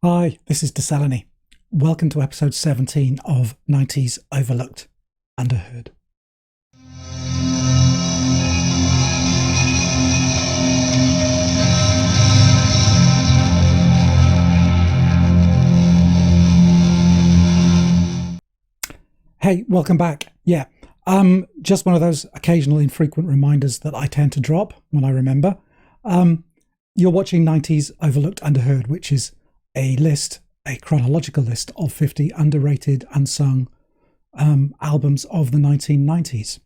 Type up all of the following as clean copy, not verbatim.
Hi, this is Desalini. Welcome to episode 17 of 90s Overlooked Underheard. Hey, welcome back. Yeah, just one of those occasional infrequent reminders that I tend to drop when I remember. You're watching 90s Overlooked Underheard, which is a chronological list of 50 underrated, unsung albums of the 1990s.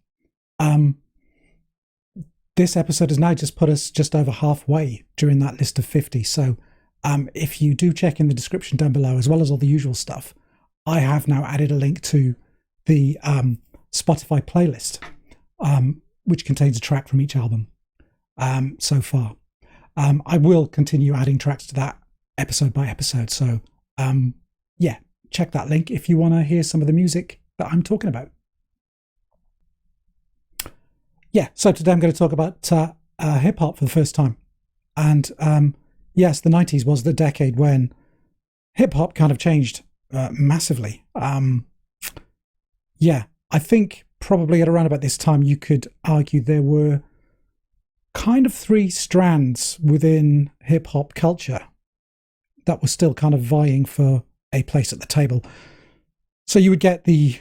This episode has now just put us just over halfway during that list of 50. So if you do check in the description down below, as well as all the usual stuff, I have now added a link to the Spotify playlist, which contains a track from each album so far. I will continue adding tracks to that episode by episode. So yeah, check that link if you want to hear some of the music that I'm talking about. Yeah, so today I'm going to talk about hip hop for the first time. And yes, the 90s was the decade when hip hop kind of changed massively. Yeah, I think probably at around about this time you could argue there were kind of three strands within hip hop culture that were still kind of vying for a place at the table. So you would get the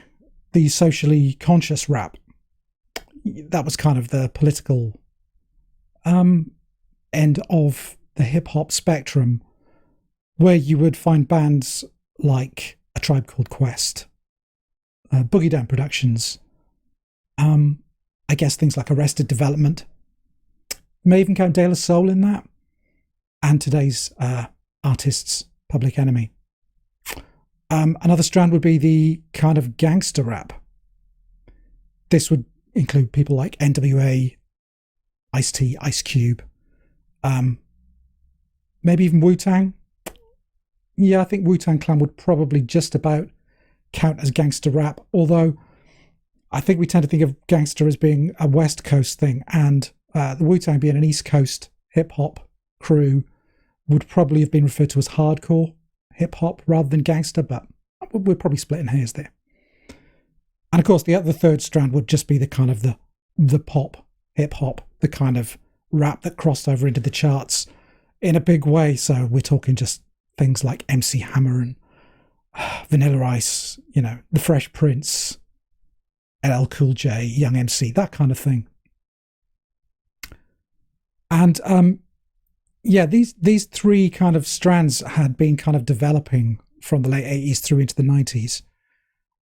socially conscious rap. That was kind of the political end of the hip hop spectrum, where you would find bands like A Tribe Called Quest, Boogie Down Productions, I guess things like Arrested Development, may even count De La Soul in that, and today's artists, Public Enemy. Another strand would be the kind of gangster rap. This would include people like NWA, Ice-T, Ice Cube, maybe even Wu-Tang. Yeah, I think Wu-Tang Clan would probably just about count as gangster rap, although I think we tend to think of gangster as being a West Coast thing, and the Wu-Tang being an East Coast hip-hop crew would probably have been referred to as hardcore hip-hop rather than gangster, but we're probably splitting hairs there. And of course, the third strand would just be the kind of the pop hip-hop, the kind of rap that crossed over into the charts in a big way. So we're talking just things like MC Hammer and Vanilla Ice, The Fresh Prince, LL Cool J, Young MC, that kind of thing. And yeah, these three kind of strands had been kind of developing from the late 80s through into the 90s.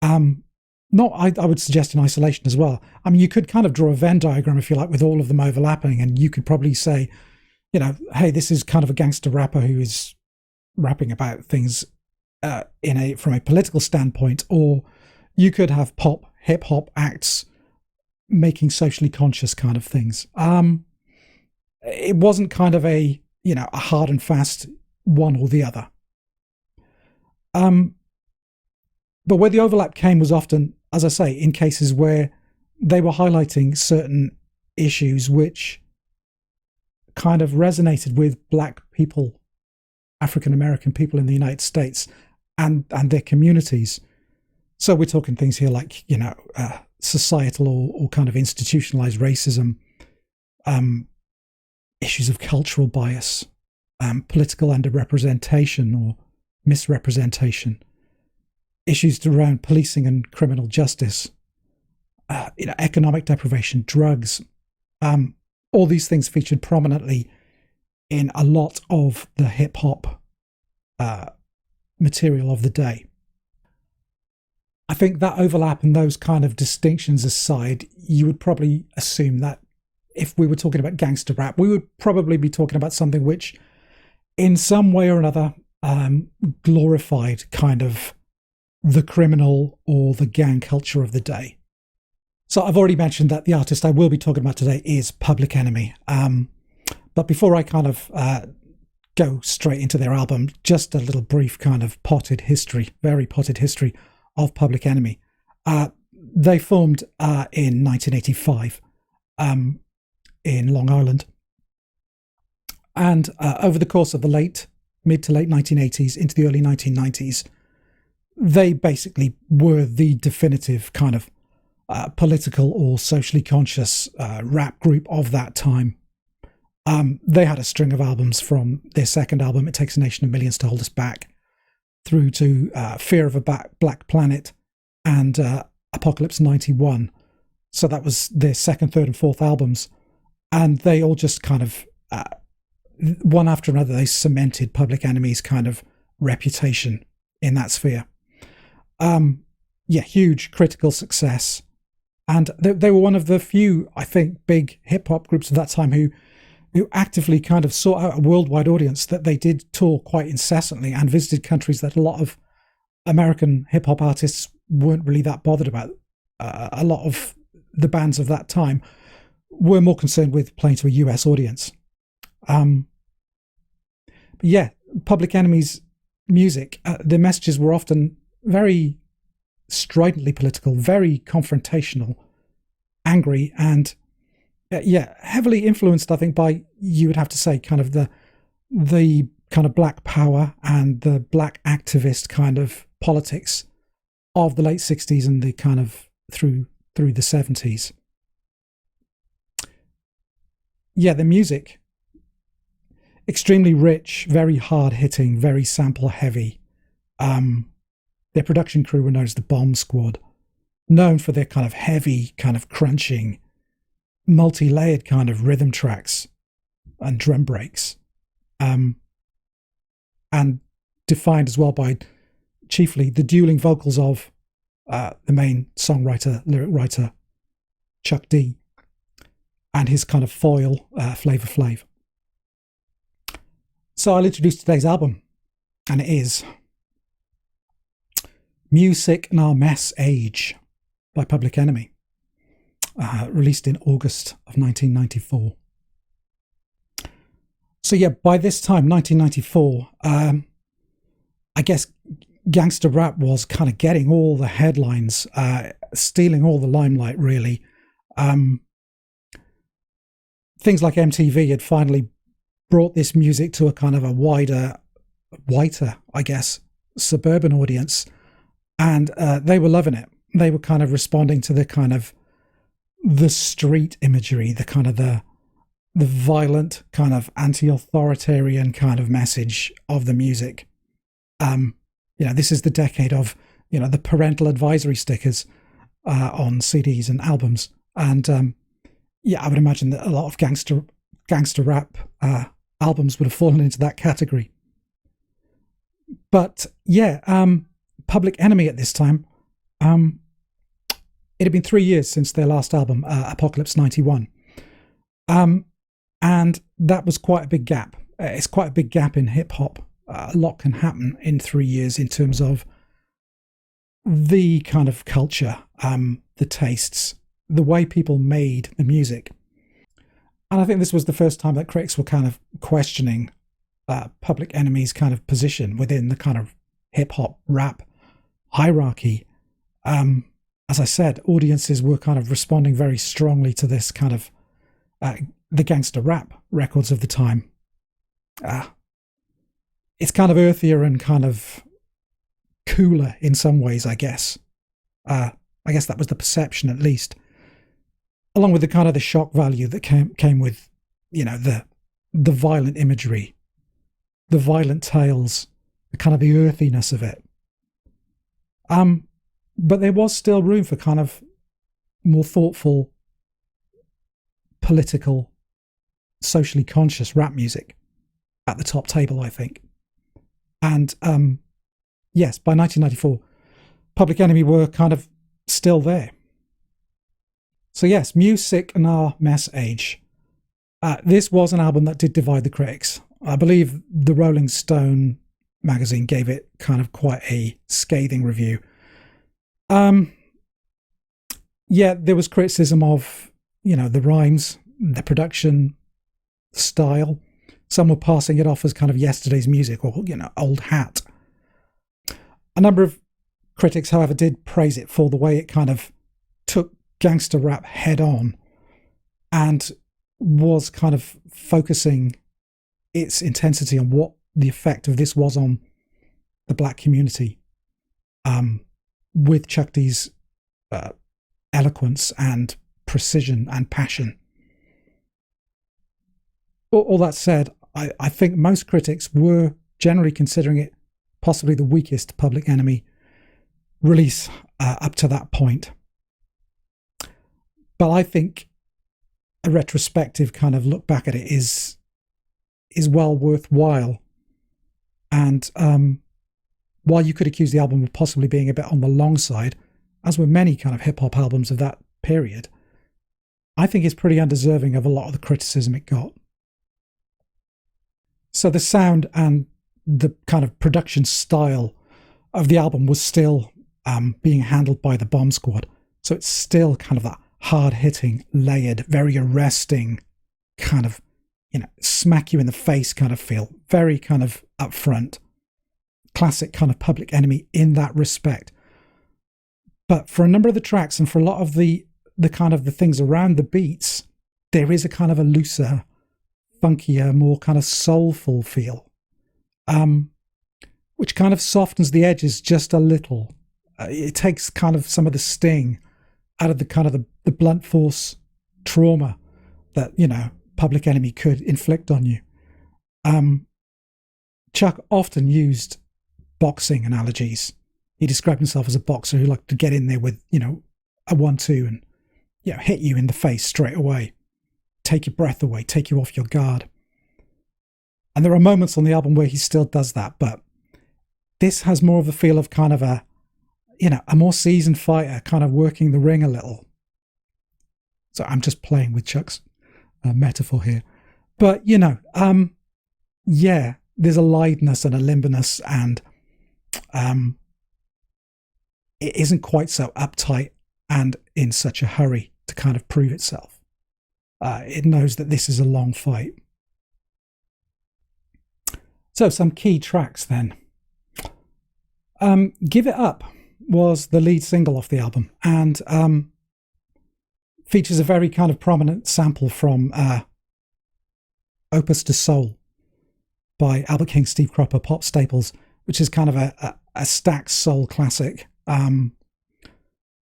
I would suggest in isolation as well. I mean, you could kind of draw a Venn diagram, if you like, with all of them overlapping, and you could probably say, hey, this is kind of a gangster rapper who is rapping about things from a political standpoint, or you could have pop, hip hop acts making socially conscious kind of things. It wasn't kind of a hard and fast one or the other. But where the overlap came was often, as I say, in cases where they were highlighting certain issues which kind of resonated with Black people, African American people in the United States and their communities. So we're talking things here like, societal or kind of institutionalized racism, issues of cultural bias, political underrepresentation or misrepresentation, issues around policing and criminal justice, economic deprivation, drugs. All these things featured prominently in a lot of the hip hop material of the day. I think that overlap and those kind of distinctions aside, you would probably assume that if we were talking about gangster rap, we would probably be talking about something which, in some way or another, glorified kind of the criminal or the gang culture of the day. So I've already mentioned that the artist I will be talking about today is Public Enemy. But before I kind of go straight into their album, just a little brief kind of very potted history of Public Enemy. They formed in 1985 in Long Island. And over the course of the late mid to late 1980s into the early 1990s, they basically were the definitive kind of political or socially conscious rap group of that time. They had a string of albums from their second album, It Takes a Nation of Millions to Hold Us Back, through to Fear of a Black Planet and Apocalypse 91. So that was their second, third and fourth albums. And they all just kind of, one after another, they cemented Public Enemy's kind of reputation in that sphere. Huge critical success. And they were one of the few, I think, big hip-hop groups of that time who actively kind of sought out a worldwide audience, that they did tour quite incessantly and visited countries that a lot of American hip-hop artists weren't really that bothered about. A lot of the bands of that time were more concerned with playing to a US audience. Public Enemy's music, the messages were often very stridently political, very confrontational, angry, and heavily influenced, I think, by, you would have to say, kind of the kind of black power and the black activist kind of politics of the late 60s and the kind of through the 70s. The music, extremely rich, very hard-hitting, very sample-heavy. Their production crew were known as the Bomb Squad, known for their kind of heavy, kind of crunching, multi-layered kind of rhythm tracks and drum breaks, and defined as well by chiefly the dueling vocals of the main songwriter, lyric writer, Chuck D, and his kind of foil, Flavor Flav. So I'll introduce today's album, and it is Music in Our Mess Age by Public Enemy, released in August of 1994. So by this time, 1994, I guess gangster rap was kind of getting all the headlines, stealing all the limelight, really. Things like MTV had finally brought this music to a kind of a whiter, I guess, suburban audience, and they were loving it. They were kind of responding to the kind of the street imagery, the kind of the violent kind of anti-authoritarian kind of message of the music. This is the decade of, the parental advisory stickers on CDs and albums. And I would imagine that a lot of gangster rap albums would have fallen into that category. But Public Enemy at this time, it had been 3 years since their last album, Apocalypse 91. And that was quite a big gap. It's quite a big gap in hip-hop. A lot can happen in 3 years in terms of the kind of culture, the tastes, the way people made the music. And I think this was the first time that critics were kind of questioning Public Enemy's kind of position within the kind of hip-hop rap hierarchy. As I said, audiences were kind of responding very strongly to this kind of the gangster rap records of the time. It's kind of earthier and kind of cooler in some ways, I guess. I guess that was the perception, at least. Along with the kind of the shock value that came with, the violent imagery, the violent tales, the kind of the earthiness of it. But there was still room for kind of more thoughtful, political, socially conscious rap music at the top table, I think. And yes, by 1994, Public Enemy were kind of still there. So yes, Music in Our Mess Age. This was an album that did divide the critics. I believe the Rolling Stone magazine gave it kind of quite a scathing review. There was criticism of, the rhymes, the production style. Some were passing it off as kind of yesterday's music or, old hat. A number of critics, however, did praise it for the way it kind of took gangster rap head on and was kind of focusing its intensity on what the effect of this was on the black community, with Chuck D's eloquence and precision and passion. All that said, I think most critics were generally considering it possibly the weakest Public Enemy release up to that point. But I think a retrospective kind of look back at it is well worthwhile. And while you could accuse the album of possibly being a bit on the long side, as were many kind of hip-hop albums of that period, I think it's pretty undeserving of a lot of the criticism it got. So the sound and the kind of production style of the album was still being handled by the Bomb Squad. So it's still kind of that hard-hitting, layered, very arresting kind of, smack you in the face kind of feel. Very kind of upfront. Classic kind of Public Enemy in that respect. But for a number of the tracks and for a lot of the kind of the things around the beats, there is a kind of a looser, funkier, more kind of soulful feel, which kind of softens the edges just a little. It takes kind of some of the sting out of the kind of the blunt force trauma that, Public Enemy could inflict on you. Chuck often used boxing analogies. He described himself as a boxer who liked to get in there with, a 1-2 and, hit you in the face straight away, take your breath away, take you off your guard. And there are moments on the album where he still does that, but this has more of a feel of kind of a more seasoned fighter, kind of working the ring a little. So I'm just playing with Chuck's metaphor here. But, there's a litheness and a limberness, and it isn't quite so uptight and in such a hurry to kind of prove itself. It knows that this is a long fight. So some key tracks then. Give It Up was the lead single off the album, and features a very kind of prominent sample from Opus de Soul by Albert King, Steve Cropper, Pop Staples, which is kind of a Stax soul classic. And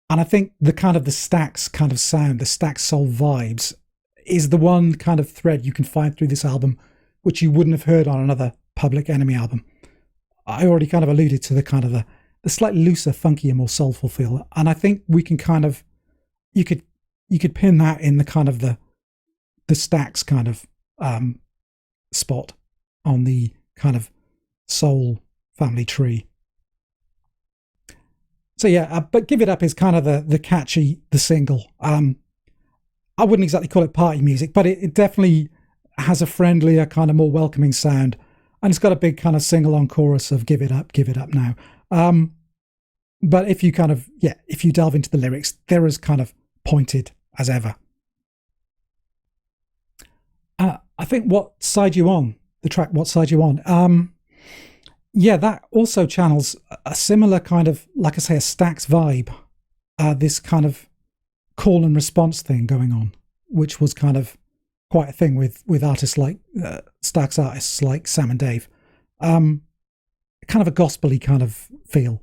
I think the Stax kind of sound, the Stax soul vibes, is the one kind of thread you can find through this album, which you wouldn't have heard on another Public Enemy album. I already kind of alluded to the kind of the slightly looser, funkier, more soulful feel. And I think we can kind of, you could pin that in the kind of the Stax kind of spot on the kind of soul family tree. So yeah, but Give It Up is kind of the catchy, the single. I wouldn't exactly call it party music, but it definitely has a friendlier, kind of more welcoming sound. And it's got a big kind of sing-along chorus of give it up now. But if you if you delve into the lyrics, they're as kind of pointed as ever. I think What Side You On, the track What Side You On, that also channels a similar kind of, like I say, a Stax vibe, this kind of call and response thing going on, which was kind of quite a thing with artists like Stax artists like Sam and Dave. Kind of a gospel-y kind of feel.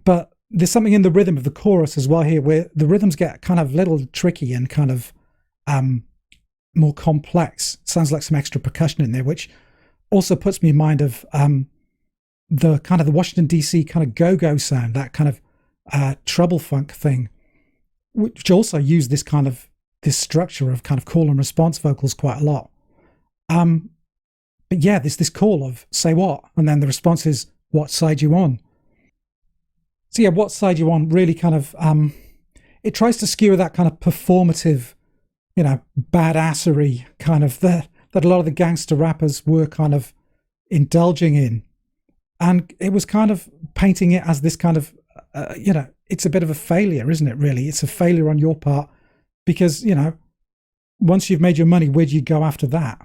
But there's something in the rhythm of the chorus as well here, where the rhythms get kind of little tricky and kind of more complex. Sounds like some extra percussion in there, which also puts me in mind of the kind of the Washington DC kind of go-go sound, that kind of treble funk thing, which also used this structure of kind of call and response vocals quite a lot. But yeah, there's this call of say what, and then the response is what side you on. So yeah, what side you on really kind of it tries to skewer that kind of performative, badassery kind of that a lot of the gangster rappers were kind of indulging in, and it was kind of painting it as this kind of it's a bit of a failure, isn't it? Really, it's a failure on your part, because once you've made your money, where do you go after that?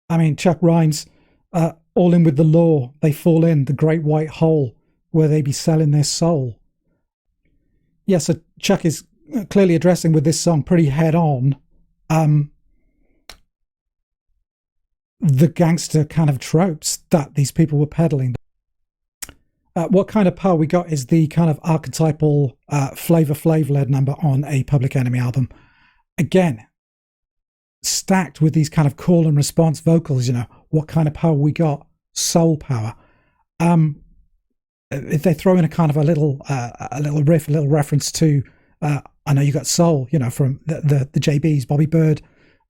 I mean, Chuck rhymes, all in with the law, they fall in the great white hole where they be selling their soul. Yeah, so Chuck is clearly addressing with this song pretty head on the gangster kind of tropes that these people were peddling. What Kind of Power we got is the kind of archetypal Flavor Flav led number on a Public Enemy album. Again, stacked with these kind of call and response vocals, what kind of power we got? Soul power. If they throw in a kind of a little riff, a little reference to, I Know You Got Soul, from the JBs, Bobby Bird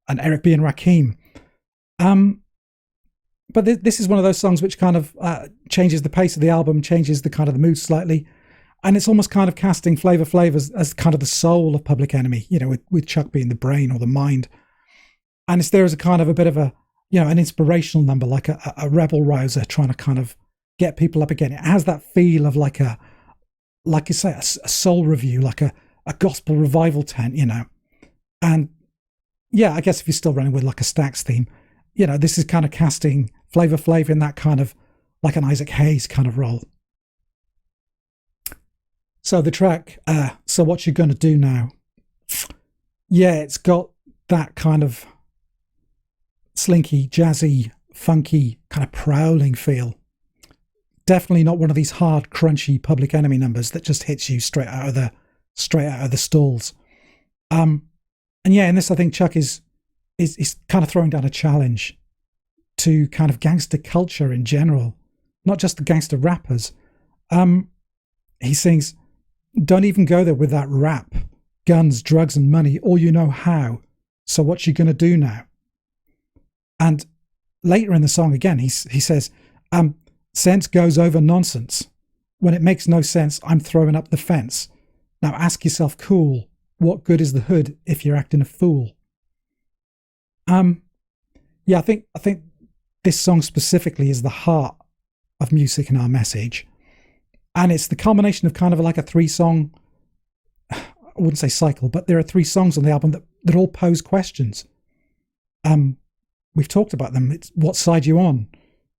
and Eric B. and Rakim. But this is one of those songs which kind of changes the pace of the album, changes the kind of the mood slightly. And it's almost kind of casting Flavor Flav as kind of the soul of Public Enemy, with Chuck being the brain or the mind. And it's there as a kind of a bit of a, an inspirational number, like a rebel rouser trying to kind of get people up again. It has that feel of like you say, a soul review, like a gospel revival tent, And yeah, I guess if you're still running with like a Stax theme, this is kind of casting Flavor Flav in that kind of like an Isaac Hayes kind of role. So the track, So What You Gonna Do Now? Yeah, it's got that kind of slinky, jazzy, funky, kind of prowling feel. Definitely not one of these hard, crunchy Public Enemy numbers that just hits you straight out of the stalls. And yeah, in this I think Chuck is kind of throwing down a challenge to kind of gangster culture in general, not just the gangster rappers. He sings, "Don't even go there with that rap. Guns, drugs and money, all you know how. So what you gonna do now?" And later in the song again, he says, "Sense goes over nonsense. When it makes no sense, I'm throwing up the fence. Now ask yourself cool, what good is the hood if you're acting a fool?" Yeah, I think this song specifically is the heart of Music and Our Message. And it's the culmination of kind of like a 3-song, I wouldn't say cycle, but there are 3 songs on the album that all pose questions. We've talked about them. It's what side you on,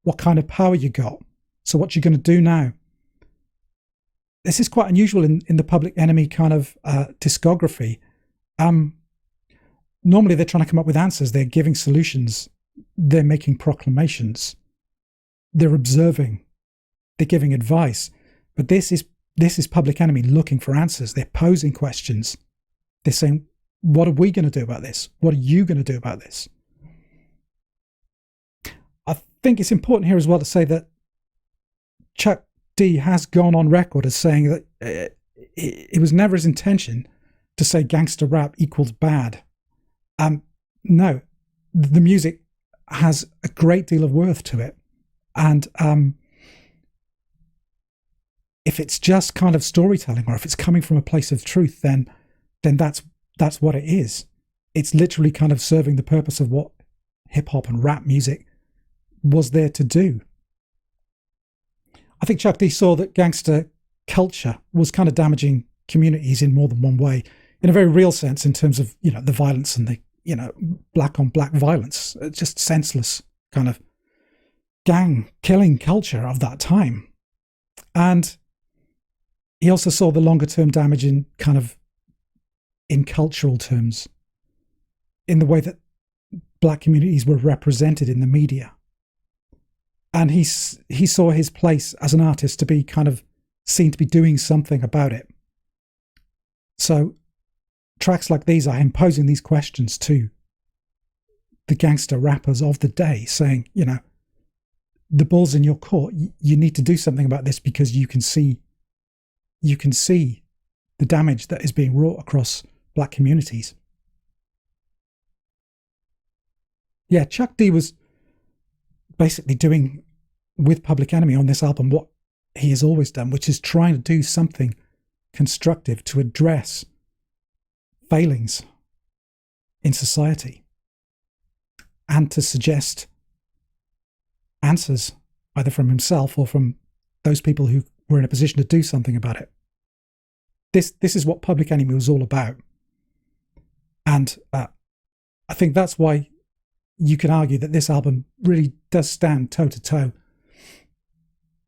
what kind of power you got, so what you're going to do now. This is quite unusual in the Public Enemy kind of discography. Normally they're trying to come up with answers, they're giving solutions, they're making proclamations, they're observing, they're giving advice. But this is Public Enemy looking for answers. They're posing questions. They're saying, what are we going to do about this? What are you going to do about this? I think it's important here as well to say that Chuck D has gone on record as saying that it was never his intention to say gangster rap equals bad. No, the music has a great deal of worth to it. And if it's just kind of storytelling, or if it's coming from a place of truth, then that's what it is. It's literally kind of serving the purpose of what hip hop and rap music was there to do. I think Chuck D saw that gangster culture was kind of damaging communities in more than one way, in a very real sense, in terms of, the violence and the, black on black violence, just senseless kind of gang killing culture of that time. And he also saw the longer term damage in cultural terms, in the way that black communities were represented in the media. And he saw his place as an artist to be kind of seen to be doing something about it. So tracks like these are him posing these questions to the gangster rappers of the day, saying, the ball's in your court. You need to do something about this because you can see the damage that is being wrought across black communities. Yeah, Chuck D was basically doing with Public Enemy on this album what he has always done, which is trying to do something constructive to address failings in society and to suggest answers either from himself or from those people who were in a position to do something about it. This is what Public Enemy was all about. And I think that's why you can argue that this album really does stand toe-to-toe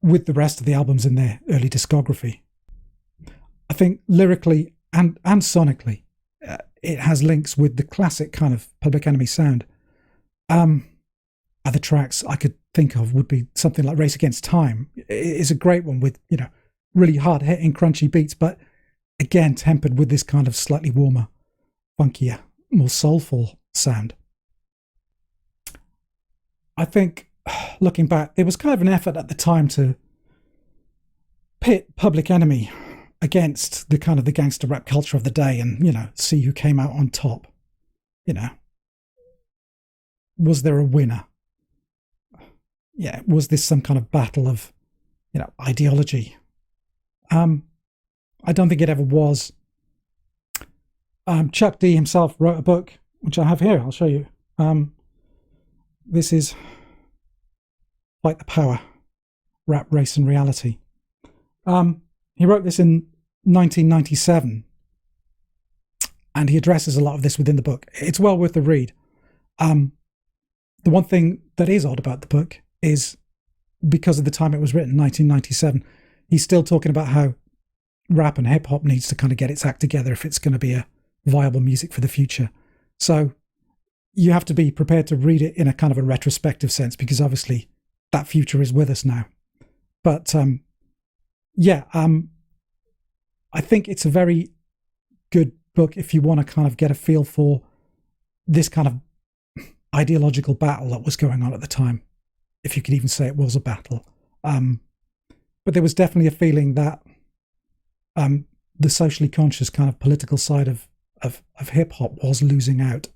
with the rest of the albums in their early discography. I think lyrically and sonically, it has links with the classic kind of Public Enemy sound. other tracks I could think of would be something like Race Against Time. It's a great one with, really hard-hitting, crunchy beats, but again, tempered with this kind of slightly warmer, funkier, more soulful sound. I think, looking back, there was kind of an effort at the time to pit Public Enemy against the kind of the gangster rap culture of the day and, see who came out on top. Was there a winner? Yeah, was this some kind of battle of, ideology? I don't think it ever was. Chuck D himself wrote a book, which I have here. I'll show you. This is Fight the Power, Rap, Race and Reality. He wrote this in 1997, and he addresses a lot of this within the book. It's well worth the read. The one thing that is odd about the book is because of the time it was written, 1997, he's still talking about how rap and hip hop needs to kind of get its act together if it's going to be a viable music for the future. So you have to be prepared to read it in a kind of a retrospective sense, because obviously that future is with us now. But I think it's a very good book if you want to kind of get a feel for this kind of ideological battle that was going on at the time, if you could even say it was a battle. But there was definitely a feeling that the socially conscious kind of political side of hip-hop was losing out.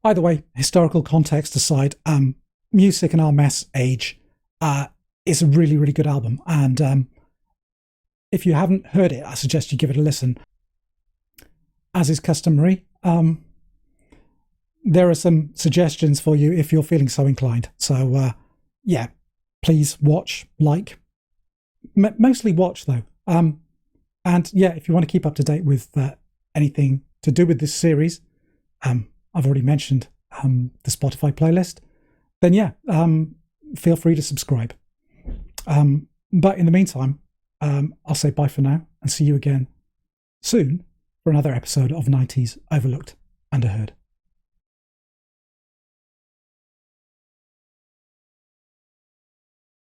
Either way, historical context aside, Muse Sick and Our Mess Age is a really, really good album. And if you haven't heard it, I suggest you give it a listen. As is customary, there are some suggestions for you if you're feeling so inclined. So, please watch, mostly watch though. And if you want to keep up to date with anything to do with this series, I've already mentioned the Spotify playlist, then feel free to subscribe. But in the meantime, I'll say bye for now and see you again soon for another episode of 90s Overlooked Underheard.